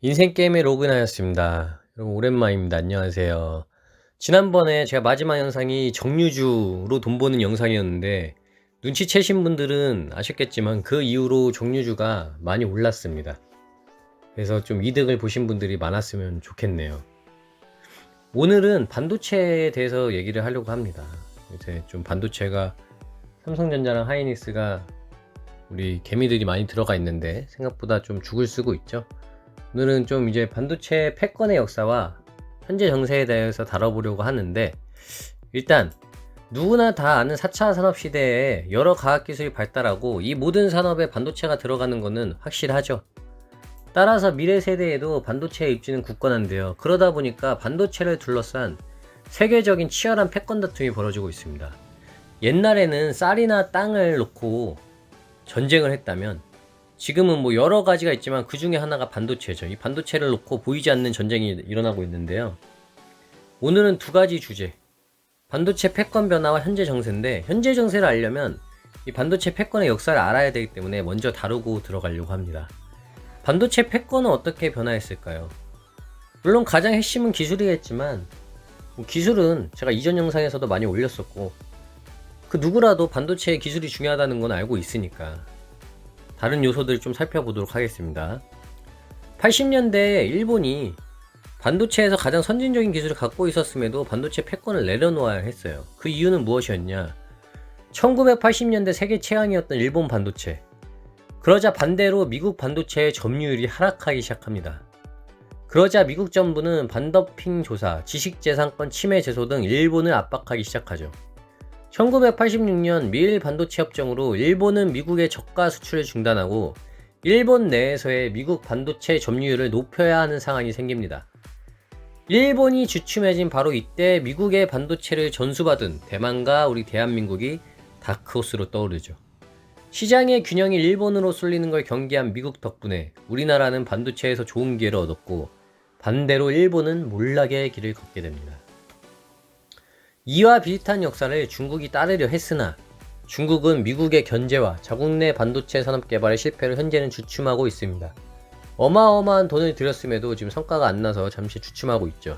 인생 게임에 로그인하였습니다. 여러분 오랜만입니다. 안녕하세요. 지난번에 제가 마지막 영상이 정유주로 돈 버는 영상이었는데 눈치채신 분들은 아셨겠지만 그 이후로 정유주가 많이 올랐습니다. 그래서 좀 이득을 보신 분들이 많았으면 좋겠네요. 오늘은 반도체에 대해서 얘기를 하려고 합니다. 이제 좀 반도체가 삼성전자랑 하이닉스가 우리 개미들이 많이 들어가 있는데 생각보다 좀 죽을 쓰고 있죠. 오늘은 좀 이제 반도체 패권의 역사와 현재 정세에 대해서 다뤄보려고 하는데, 일단 누구나 다 아는 4차 산업시대에 여러 과학기술이 발달하고 이 모든 산업에 반도체가 들어가는 것은 확실하죠. 따라서 미래 세대에도 반도체의 입지는 굳건한데요. 그러다 보니까 반도체를 둘러싼 세계적인 치열한 패권 다툼이 벌어지고 있습니다. 옛날에는 쌀이나 땅을 놓고 전쟁을 했다면 지금은 뭐 여러 가지가 있지만 그 중에 하나가 반도체죠. 이 반도체를 놓고 보이지 않는 전쟁이 일어나고 있는데요. 오늘은 두 가지 주제, 반도체 패권 변화와 현재 정세인데, 현재 정세를 알려면 이 반도체 패권의 역사를 알아야 되기 때문에 먼저 다루고 들어가려고 합니다. 반도체 패권은 어떻게 변화했을까요? 물론 가장 핵심은 기술이겠지만 기술은 제가 이전 영상에서도 많이 올렸었고, 그 누구라도 반도체의 기술이 중요하다는 건 알고 있으니까 다른 요소들을 좀 살펴보도록 하겠습니다. 80년대에 일본이 반도체에서 가장 선진적인 기술을 갖고 있었음에도 반도체 패권을 내려놓아야 했어요. 그 이유는 무엇이었냐? 1980년대 세계 최강이었던 일본 반도체. 그러자 반대로 미국 반도체의 점유율이 하락하기 시작합니다. 그러자 미국 정부는 반더핑 조사, 지식재산권 침해 제소 등 일본을 압박하기 시작하죠. 1986년 미일 반도체 협정으로 일본은 미국의 저가 수출을 중단하고 일본 내에서의 미국 반도체 점유율을 높여야 하는 상황이 생깁니다. 일본이 주춤해진 바로 이때 미국의 반도체를 전수받은 대만과 우리 대한민국이 다크호스로 떠오르죠. 시장의 균형이 일본으로 쏠리는 걸 경계한 미국 덕분에 우리나라는 반도체에서 좋은 기회를 얻었고, 반대로 일본은 몰락의 길을 걷게 됩니다. 이와 비슷한 역사를 중국이 따르려 했으나 중국은 미국의 견제와 자국 내 반도체 산업 개발의 실패로 현재는 주춤하고 있습니다. 어마어마한 돈을 들였음에도 지금 성과가 안 나서 잠시 주춤하고 있죠.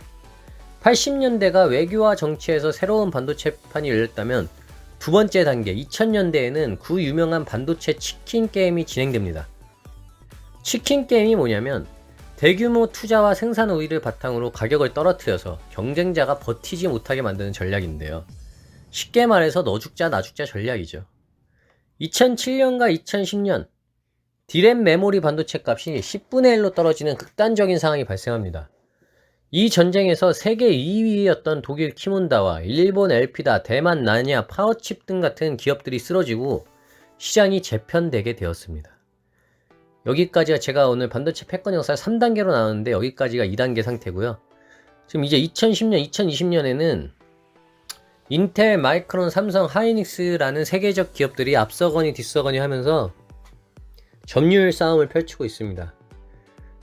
80년대가 외교와 정치에서 새로운 반도체판이 열렸다면 두 번째 단계 2000년대에는 그 유명한 반도체 치킨 게임이 진행됩니다. 치킨 게임이 뭐냐면 대규모 투자와 생산 우위를 바탕으로 가격을 떨어뜨려서 경쟁자가 버티지 못하게 만드는 전략인데요. 쉽게 말해서 너 죽자 나 죽자 전략이죠. 2007년과 2010년 디램 메모리 반도체 값이 10분의 1로 떨어지는 극단적인 상황이 발생합니다. 이 전쟁에서 세계 2위였던 독일 키몬다와 일본 엘피다, 대만 나냐, 파워칩 등 같은 기업들이 쓰러지고 시장이 재편되게 되었습니다. 여기까지가 제가 오늘 반도체 패권 역사 3단계로 나왔는데 여기까지가 2단계 상태고요. 지금 이제 2010년, 2020년에는 인텔, 마이크론, 삼성, 하이닉스라는 세계적 기업들이 앞서거니 뒤서거니 하면서 점유율 싸움을 펼치고 있습니다.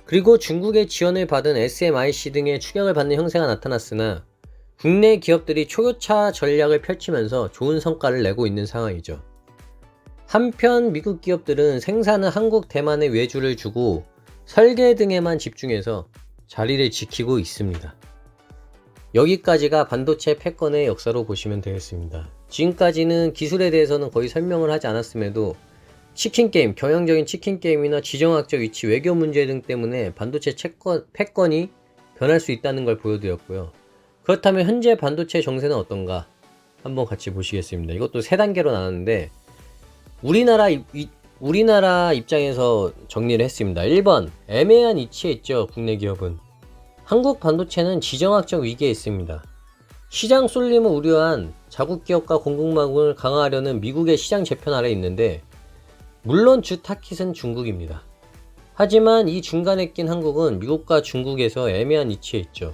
그리고 중국의 지원을 받은 SMIC 등의 추격을 받는 형세가 나타났으나 국내 기업들이 초교차 전략을 펼치면서 좋은 성과를 내고 있는 상황이죠. 한편 미국 기업들은 생산은 한국, 대만에 외주를 주고 설계 등에만 집중해서 자리를 지키고 있습니다. 여기까지가 반도체 패권의 역사로 보시면 되겠습니다. 지금까지는 기술에 대해서는 거의 설명을 하지 않았음에도 치킨게임, 경영적인 치킨게임이나 지정학적 위치, 외교 문제 등 때문에 반도체 패권이 변할 수 있다는 걸 보여드렸고요. 그렇다면 현재 반도체 정세는 어떤가? 한번 같이 보시겠습니다. 이것도 3단계로 나눴는데 우리나라 입장에서 정리를 했습니다. 1번, 애매한 위치에 있죠. 국내 기업은. 한국 반도체는 지정학적 위기에 있습니다. 시장 쏠림을 우려한 자국 기업과 공급망을 강화하려는 미국의 시장 재편 아래 있는데 물론 주 타깃은 중국입니다. 하지만 이 중간에 낀 한국은 미국과 중국에서 애매한 위치에 있죠.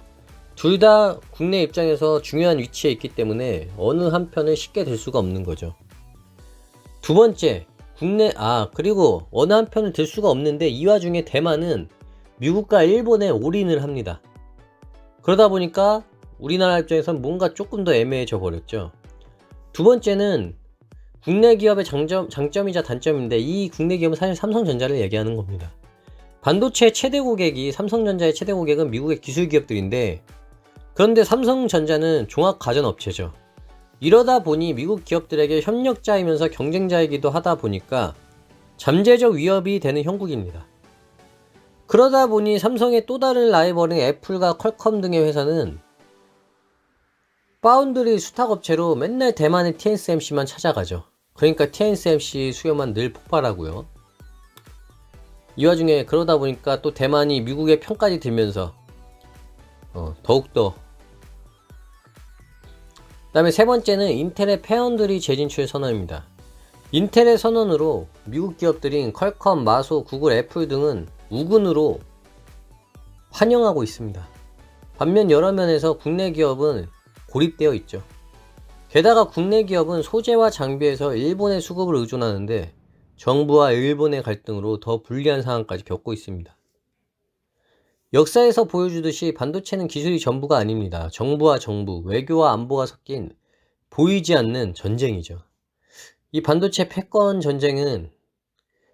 둘 다 국내 입장에서 중요한 위치에 있기 때문에 어느 한편을 쉽게 들 수가 없는 거죠. 두 번째, 그리고 어느 한편을 들 수가 없는데 이 와중에 대만은 미국과 일본에 올인을 합니다. 그러다 보니까 우리나라 입장에선 뭔가 조금 더 애매해져 버렸죠. 두 번째는 국내 기업의 장점이자 단점인데 이 국내 기업은 사실 삼성전자를 얘기하는 겁니다. 반도체 최대 고객이 삼성전자의 최대 고객은 미국의 기술 기업들인데, 그런데 삼성전자는 종합 가전업체죠. 이러다 보니 미국 기업들에게 협력자이면서 경쟁자이기도 하다 보니까 잠재적 위협이 되는 형국입니다. 그러다 보니 삼성의 또 다른 라이벌인 애플과 퀄컴 등의 회사는 파운드리 수탁업체로 맨날 대만의 TSMC만 찾아가죠. 그러니까 TSMC 수요만 늘 폭발하고요. 이 와중에 그러다 보니까 또 대만이 미국의 편까지 들면서 더욱더. 그 다음에 세 번째는 인텔의 파운드리 재진출 선언입니다. 인텔의 선언으로 미국 기업들인 퀄컴, 마소, 구글, 애플 등은 우군으로 환영하고 있습니다. 반면 여러 면에서 국내 기업은 고립되어 있죠. 게다가 국내 기업은 소재와 장비에서 일본의 수급을 의존하는데 정부와 일본의 갈등으로 더 불리한 상황까지 겪고 있습니다. 역사에서 보여주듯이 반도체는 기술이 전부가 아닙니다. 정부와 정부, 외교와 안보가 섞인 보이지 않는 전쟁이죠. 이 반도체 패권 전쟁은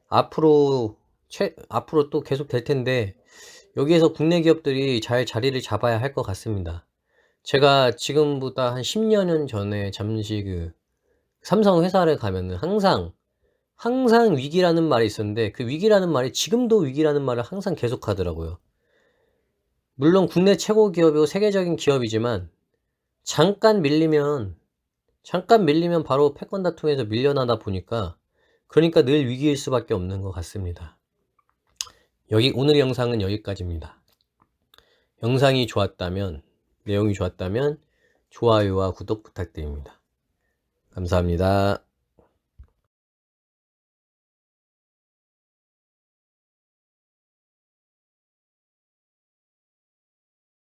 앞으로 또 계속 될 텐데, 여기에서 국내 기업들이 잘 자리를 잡아야 할 것 같습니다. 제가 지금보다 한 10년 전에 잠시 삼성 회사를 가면은 항상 위기라는 말이 있었는데, 그 위기라는 말이 지금도 위기라는 말을 항상 계속 하더라고요. 물론 국내 최고 기업이고 세계적인 기업이지만 잠깐 밀리면 바로 패권 다툼에서 밀려나다 보니까, 그러니까 늘 위기일 수밖에 없는 것 같습니다. 오늘 영상은 여기까지입니다. 영상이 좋았다면, 내용이 좋았다면 좋아요와 구독 부탁드립니다. 감사합니다.